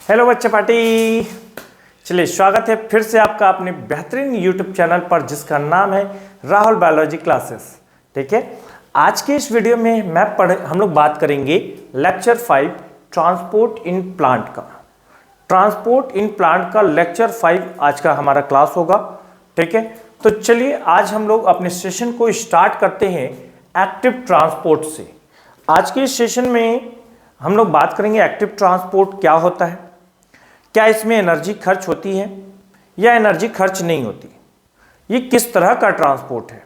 Hello बच्चे party. चलिए स्वागत है फिर से आपका अपने बेहतरीन यूट्यूब चैनल पर जिसका नाम है राहुल बायोलॉजी क्लासेस। ठीक है, आज के इस वीडियो में हम लोग बात करेंगे लेक्चर 5 ट्रांसपोर्ट इन प्लांट का। ट्रांसपोर्ट इन प्लांट का लेक्चर 5 आज का हमारा क्लास होगा। ठीक है, तो चलिए आज हम लोग अपने सेशन को स्टार्ट करते हैं एक्टिव ट्रांसपोर्ट से। आज के इस सेशन में हम लोग बात करेंगे एक्टिव ट्रांसपोर्ट क्या होता है, क्या इसमें एनर्जी खर्च होती है या एनर्जी खर्च नहीं होती, ये किस तरह का ट्रांसपोर्ट है।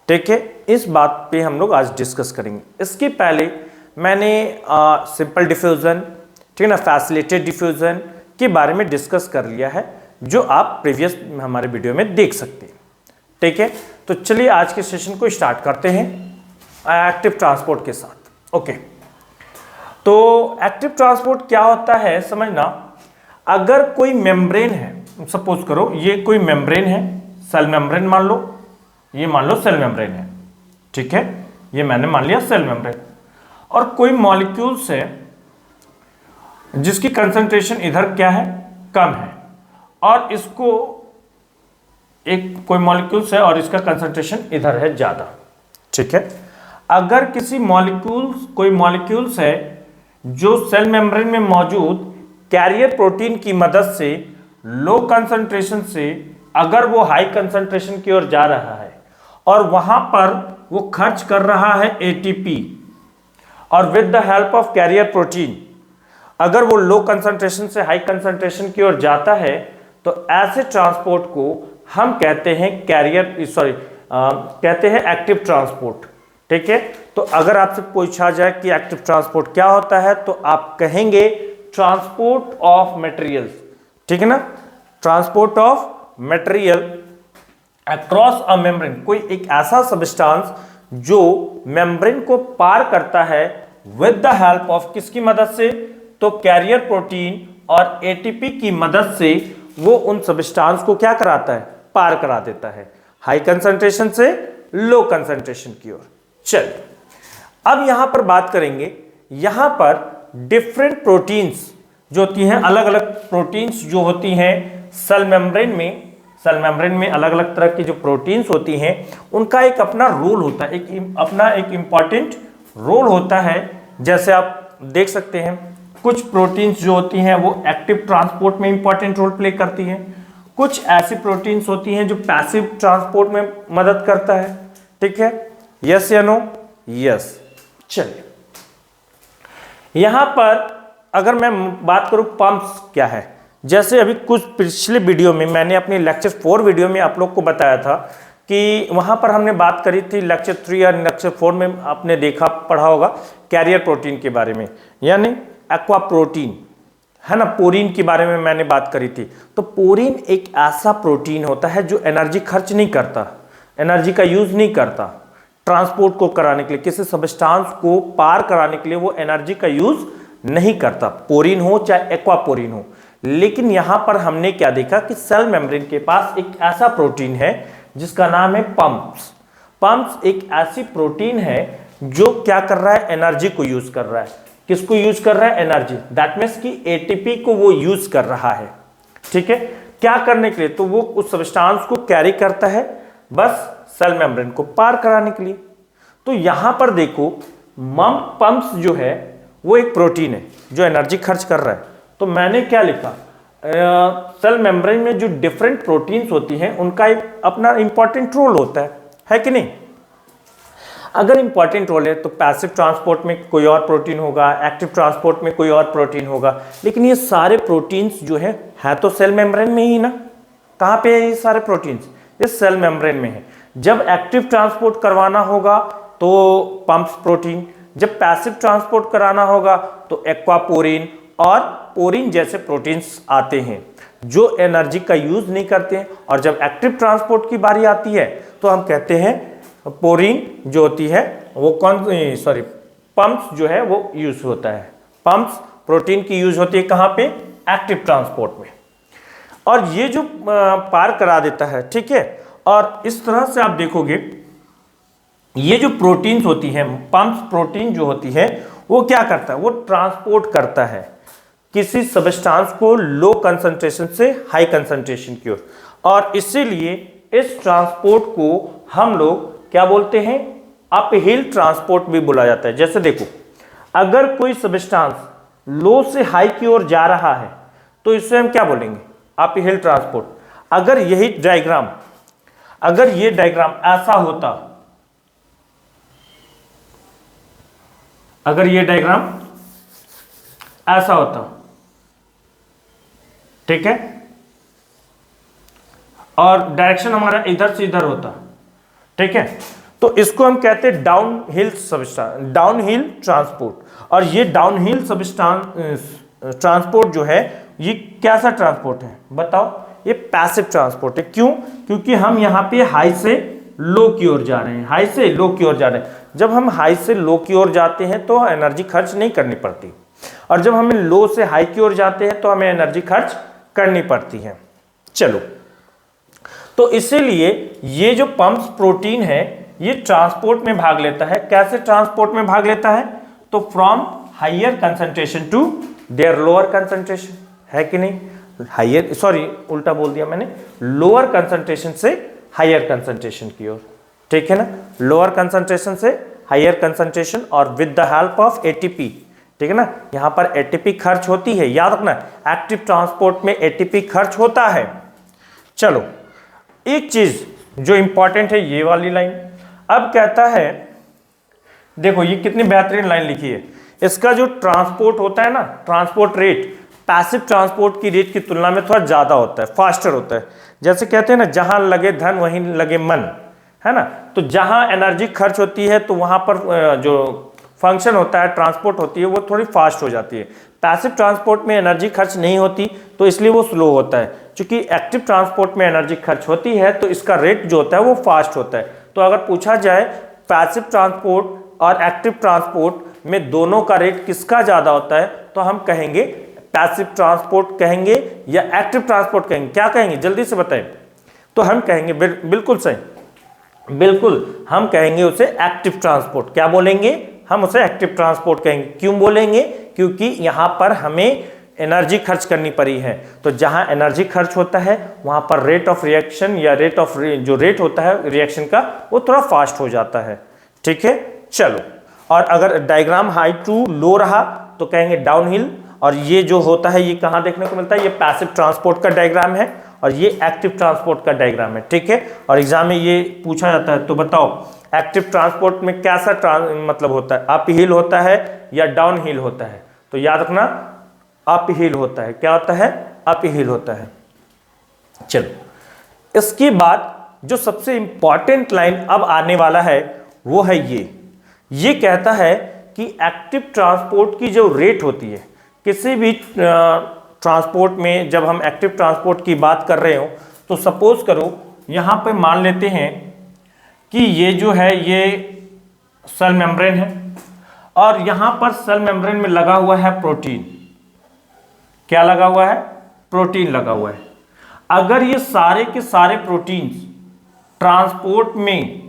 ठीक है, इस बात पे हम लोग आज डिस्कस करेंगे। इसके पहले मैंने सिंपल डिफ्यूज़न, ठीक है ना, फैसिलिटेड डिफ्यूज़न के बारे में डिस्कस कर लिया है, जो आप प्रीवियस हमारे वीडियो में देख सकते हैं। ठीक है, तो चलिए आज के सेशन को स्टार्ट करते हैं एक्टिव ट्रांसपोर्ट के साथ। ओके, तो एक्टिव ट्रांसपोर्ट क्या होता है समझना। अगर कोई मेम्ब्रेन है, सपोज करो ये कोई मेम्ब्रेन है, सेल मेम्ब्रेन मान लो, ये मान लो सेल मेम्ब्रेन है। ठीक है, ये मैंने मान लिया सेल मेम्ब्रेन। और कोई मॉलिक्यूल्स है जिसकी कंसंट्रेशन इधर क्या है, कम है, और इसको एक कोई मॉलिक्यूल्स है और इसका कंसंट्रेशन इधर है ज्यादा। ठीक है, अगर किसी कोई मॉलिक्यूल्स है जो सेल मेम्ब्रेन में मौजूद कैरियर प्रोटीन की मदद से लो कंसंट्रेशन से अगर वो हाई कंसंट्रेशन की ओर जा रहा है और वहां पर वो खर्च कर रहा है एटीपी, और with the help of carrier protein अगर वो लो कंसंट्रेशन से हाई कंसंट्रेशन की ओर जाता है, तो ऐसे ट्रांसपोर्ट को हम कहते हैं कहते हैं एक्टिव ट्रांसपोर्ट। ठीक है, तो अगर आपसे पूछा जाए कि एक्टिव ट्रांसपोर्ट क्या होता है, तो आप कहेंगे ट्रांसपोर्ट ऑफ मटेरियल्स। ठीक है ना, transport of material across a membrane, कोई एक ऐसा सब्सटेंस जो मेम्ब्रेन को पार करता है विद द हेल्प ऑफ किसकी मदद से, तो कैरियर प्रोटीन और एटीपी की मदद से वो उन सब्सटेंस को क्या कराता है, पार करा देता है हाई कंसंट्रेशन से लो कंसंट्रेशन की ओर। चलिए अब यहां पर बात करेंगे, यहां पर डिफरेंट प्रोटीन्स जो होती हैं, अलग अलग प्रोटीन्स जो होती हैं सेल मेम्ब्रेन में अलग अलग तरह की जो प्रोटीन्स होती हैं, उनका एक अपना रोल होता है, एक इंपॉर्टेंट रोल होता है। जैसे आप देख सकते हैं कुछ प्रोटीन्स जो होती हैं वो एक्टिव ट्रांसपोर्ट में इंपॉर्टेंट रोल प्ले करती हैं, कुछ ऐसी प्रोटीन्स होती हैं जो पैसिव ट्रांसपोर्ट में मदद करता है। ठीक है, यस या नो? यस। चलिए यहां पर अगर मैं बात करूं पंप्स क्या है, जैसे अभी कुछ पिछले वीडियो में मैंने अपने लेक्चर 4 वीडियो में आप लोग को बताया था कि वहां पर हमने बात करी थी लेक्चर 3 और लेक्चर 4 में आपने देखा पढ़ा होगा कैरियर प्रोटीन के बारे में, यानी एक्वा प्रोटीन है ना, पोरीन के बारे में मैंने बात करी थी। तो पोरीन एक ऐसा प्रोटीन होता है जो एनर्जी खर्च नहीं करता, एनर्जी का यूज नहीं करता ट्रांसपोर्ट को कराने के लिए, किसी सब्सटेंस को पार कराने के लिए वो एनर्जी का यूज नहीं करता, पोरीन हो चाहे एक्वा पोरीन हो। लेकिन यहां पर हमने क्या देखा कि सेल मेम्ब्रेन के पास एक ऐसा प्रोटीन है जिसका नाम है पंप्स। पंप्स एक ऐसी प्रोटीन है जो क्या कर रहा है, एनर्जी को यूज कर रहा है। किसको यूज कर रहा है, एनर्जी, दैट मीन्स कि एटीपी को वो यूज कर रहा है। ठीक है, क्या करने के लिए, तो वो उस सब्सटेंस को कैरी करता है बस सेल मेम्ब्रेन को पार कराने के लिए। तो यहां पर देखो पंप्स जो है वो एक प्रोटीन है जो एनर्जी खर्च कर रहा है। तो मैंने क्या लिखा, सेल मेम्ब्रेन में जो डिफरेंट प्रोटीन्स होती हैं उनका एक अपना इंपॉर्टेंट रोल होता है कि नहीं। अगर इंपॉर्टेंट रोल है तो पैसिव ट्रांसपोर्ट में कोई और प्रोटीन होगा, एक्टिव ट्रांसपोर्ट में कोई और प्रोटीन होगा, लेकिन ये सारे प्रोटीन्स जो है तो सेल मेम्ब्रेन में ही ना। कहाँ पे है ये सारे प्रोटीन्स, ये सेल मेम्ब्रेन में है। जब एक्टिव ट्रांसपोर्ट करवाना होगा तो पंप्स प्रोटीन, जब पैसिव ट्रांसपोर्ट कराना होगा तो एक्वापोरिन और पोरिन जैसे प्रोटीन्स आते हैं जो एनर्जी का यूज नहीं करते हैं। और जब एक्टिव ट्रांसपोर्ट की बारी आती है तो हम कहते हैं पोरिन जो होती है वो पंप्स जो है वो यूज होता है, पंप्स प्रोटीन की यूज होती है कहाँ पे, एक्टिव ट्रांसपोर्ट में, और ये जो पार करा देता है। ठीक है, और इस तरह से आप देखोगे ये जो प्रोटीन्स होती हैं, पंप्स प्रोटीन जो होती है वो क्या करता है, वो ट्रांसपोर्ट करता है किसी सब्सटेंस को लो कंसंट्रेशन से हाई कंसंट्रेशन की ओर, और इसीलिए इस ट्रांसपोर्ट को हम लोग क्या बोलते हैं, अपहिल ट्रांसपोर्ट भी बोला जाता है। जैसे देखो, अगर कोई सब्सटेंस लो से हाई की ओर जा रहा है तो इसे हम क्या बोलेंगे, अपहिल ट्रांसपोर्ट। अगर यही डायग्राम, अगर ये डायग्राम ऐसा होता, अगर ये डायग्राम ऐसा होता, ठीक है, और डायरेक्शन हमारा इधर से इधर होता, ठीक है, तो इसको हम कहते हैं down hill substance, down hill transport. और ये डाउन हिल सब्सटेंस ट्रांसपोर्ट जो है ये कैसा ट्रांसपोर्ट है बताओ, ये पैसिव ट्रांसपोर्ट है। क्यों? क्योंकि हम यहाँ पे हाई से लो की ओर जा रहे हैं, हाई से लो की ओर जा रहे हैं। जब हम हाई से लो की ओर जाते हैं तो एनर्जी खर्च नहीं करनी पड़ती, और जब हमें लो से हाई की ओर जाते हैं तो हमें एनर्जी खर्च करनी पड़ती है। चलो, तो इसीलिए ये जो पंप्स प्रोटीन है ये ट्रांसपोर्ट में भाग लेता है। कैसे ट्रांसपोर्ट में भाग लेता है? तो from higher concentration to their lower concentration, है कि नहीं? हायर, सॉरी उल्टा बोल दिया मैंने, लोअर कंसंट्रेशन से हायर कंसंट्रेशन की ओर, ठीक है ना, लोअर कंसंट्रेशन से हायर कंसंट्रेशन, और with the help of ATP, ठीक है ना, यहाँ पर एटीपी खर्च होती है, याद रखना, एक्टिव ट्रांसपोर्ट में एटीपी खर्च होता है। चलो, एक चीज जो इंपॉर्टेंट है ये वाली लाइन। अब कहता है, देखो ये कितनी बेहतरीन लाइन लिखी है, इसका जो ट्रांसपोर्ट होता है ना, ट्रांसपोर्ट रेट पैसिव ट्रांसपोर्ट की रेट की तुलना में थोड़ा ज़्यादा होता है, फास्टर होता है। जैसे कहते हैं ना, जहाँ लगे धन वहीं लगे मन, है ना, तो जहाँ एनर्जी खर्च होती है तो वहाँ पर जो फंक्शन होता है, ट्रांसपोर्ट होती है, वो थोड़ी फास्ट हो जाती है। पैसिव ट्रांसपोर्ट में एनर्जी खर्च नहीं होती तो इसलिए वो स्लो होता है। क्योंकि एक्टिव ट्रांसपोर्ट में एनर्जी खर्च होती है तो इसका रेट जो होता है वो फास्ट होता है। तो अगर पूछा जाए पैसिव ट्रांसपोर्ट और एक्टिव ट्रांसपोर्ट में दोनों का रेट किसका ज़्यादा होता है, तो हम कहेंगे पैसिव ट्रांसपोर्ट कहेंगे या एक्टिव ट्रांसपोर्ट कहेंगे। क्या कहेंगे जल्दी से बताएं? तो हम कहेंगे बिल्कुल सही, बिल्कुल हम कहेंगे उसे एक्टिव ट्रांसपोर्ट। क्या बोलेंगे? हम उसे एक्टिव ट्रांसपोर्ट कहेंगे। क्यों बोलेंगे? क्योंकि यहाँ पर हमें एनर्जी खर्च करनी पड़ी है, तो जहाँ एनर्जी खर्च होता है वहाँ पर रेट ऑफ रिएक्शन या जो रेट होता है रिएक्शन का वो थोड़ा फास्ट हो जाता है, ठीक है। चलो, और अगर डायग्राम हाई टू लो रहा तो कहेंगे डाउनहिल, और ये जो होता है ये कहाँ देखने को मिलता है? ये पैसिव ट्रांसपोर्ट का डायग्राम है और ये एक्टिव ट्रांसपोर्ट का डायग्राम है, ठीक है। और एग्जाम में ये पूछा जाता है, तो बताओ एक्टिव ट्रांसपोर्ट में कैसा मतलब होता है, अप हिल होता है या डाउन हिल होता है? तो याद रखना अप हिल होता है। क्या होता है? अप हिल होता है। चलो, इसके बाद जो सबसे इंपॉर्टेंट लाइन अब आने वाला है वो है ये कहता है कि एक्टिव ट्रांसपोर्ट की जो रेट होती है किसी भी ट्रांसपोर्ट में, जब हम एक्टिव ट्रांसपोर्ट की बात कर रहे हो तो सपोज करो यहाँ पे मान लेते हैं कि ये जो है ये सेल मेम्ब्रेन है और यहाँ पर सेल मेम्ब्रेन में लगा हुआ है प्रोटीन। क्या लगा हुआ है? प्रोटीन लगा हुआ है। अगर ये सारे के सारे प्रोटीन्स ट्रांसपोर्ट में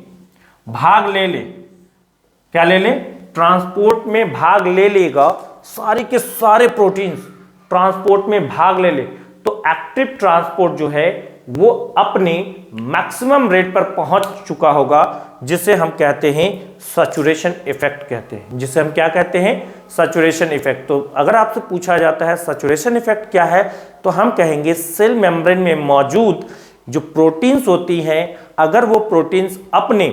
भाग ले ले, क्या ले ले? ट्रांसपोर्ट में भाग ले लेगा, सारे के सारे प्रोटीन्स ट्रांसपोर्ट में भाग ले ले, तो एक्टिव ट्रांसपोर्ट जो है वो अपने मैक्सिमम रेट पर पहुंच चुका होगा, जिसे हम कहते हैं सैचुरेशन इफेक्ट कहते हैं। जिसे हम क्या कहते हैं? Saturation effect. तो अगर आपसे पूछा जाता है सैचुरेशन इफेक्ट क्या है, तो हम कहेंगे सेल मेम्ब्रेन में मौजूद जो प्रोटीन्स होती हैं, अगर वो प्रोटीन्स अपने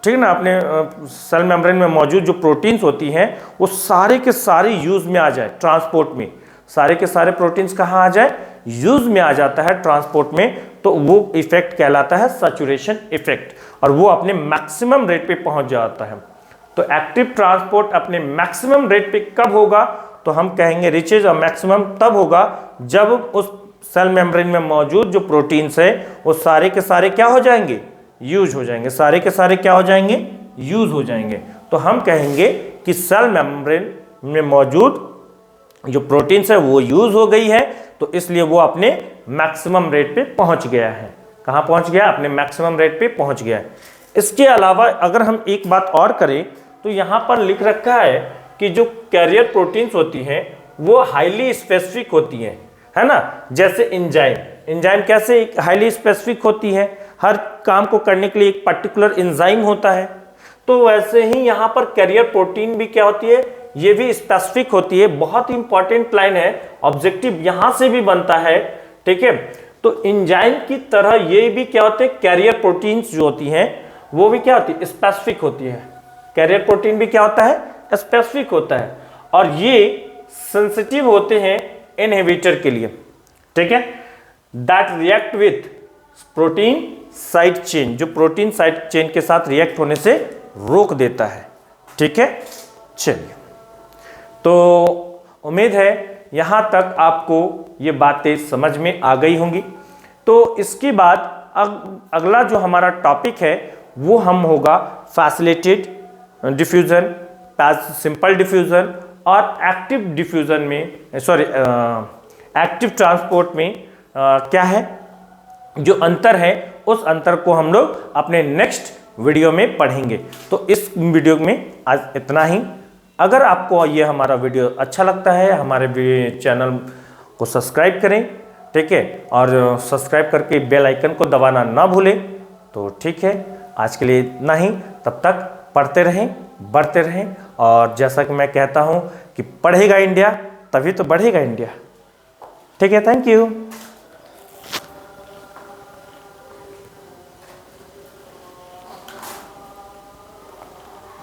ठीक है ना, अपने सेल मेम्ब्रेन में मौजूद जो प्रोटीन्स होती हैं वो सारे के सारे यूज में आ जाए ट्रांसपोर्ट में, सारे के सारे प्रोटीन्स कहाँ आ जाए? यूज में आ जाता है ट्रांसपोर्ट में, तो वो इफेक्ट कहलाता है सैचुरेशन इफेक्ट, और वो अपने मैक्सिमम रेट पे पहुंच जाता है। तो एक्टिव ट्रांसपोर्ट अपने मैक्सिमम रेट पे कब होगा? तो हम कहेंगे रिचेज और मैक्सिमम तब होगा जब उस सेल मेम्ब्रेन में मौजूद जो प्रोटीन्स है वो सारे के सारे क्या हो जाएंगे? यूज हो जाएंगे। सारे के सारे क्या हो जाएंगे? यूज हो जाएंगे। तो हम कहेंगे कि सेल मेम्ब्रेन में मौजूद जो प्रोटीन्स है वो यूज हो गई है, तो इसलिए वो अपने मैक्सिमम रेट पे पहुंच गया है। कहाँ पहुंच गया? अपने मैक्सिमम रेट पे पहुंच गया है। इसके अलावा अगर हम एक बात और करें तो यहाँ पर लिख रखा है कि जो कैरियर प्रोटीन्स होती हैं वो हाईली स्पेसिफिक होती हैं, है ना। जैसे एंजाइम, एंजाइम कैसे हाईली स्पेसिफिक होती है, हर काम को करने के लिए एक पर्टिकुलर एंजाइम होता है। तो वैसे ही यहाँ पर कैरियर प्रोटीन भी क्या होती है, ये भी स्पेसिफिक होती है। बहुत ही इंपॉर्टेंट लाइन है, ऑब्जेक्टिव यहां से भी बनता है, ठीक है। तो एंजाइम की तरह ये भी क्या होते हैं, कैरियर प्रोटीन्स जो होती हैं वो भी क्या होती है, स्पेसिफिक होती है। कैरियर प्रोटीन भी क्या होता है, स्पेसिफिक होता है, और ये सेंसिटिव होते हैं इनहिबिटर के लिए, ठीक है। That react with protein side chain, जो प्रोटीन साइड चेन के साथ रिएक्ट होने से रोक देता है, ठीक है। चलिए, तो उम्मीद है यहां तक आपको ये बातें समझ में आ गई होंगी। तो इसके बाद अगला जो हमारा टॉपिक है वो हम होगा फैसिलिटेड डिफ्यूजन, सिंपल डिफ्यूजन और एक्टिव डिफ्यूजन में, सॉरी एक्टिव ट्रांसपोर्ट में क्या है जो अंतर है, उस अंतर को हम लोग अपने नेक्स्ट वीडियो में पढ़ेंगे। तो इस वीडियो में आज इतना ही। अगर आपको ये हमारा वीडियो अच्छा लगता है, हमारे चैनल को सब्सक्राइब करें, ठीक है, और सब्सक्राइब करके बेल आइकन को दबाना ना भूलें। तो ठीक है, आज के लिए इतना ही। तब तक पढ़ते रहें, बढ़ते रहें, और जैसा कि मैं कहता हूँ कि पढ़ेगा इंडिया तभी तो बढ़ेगा इंडिया, ठीक है। Thank you.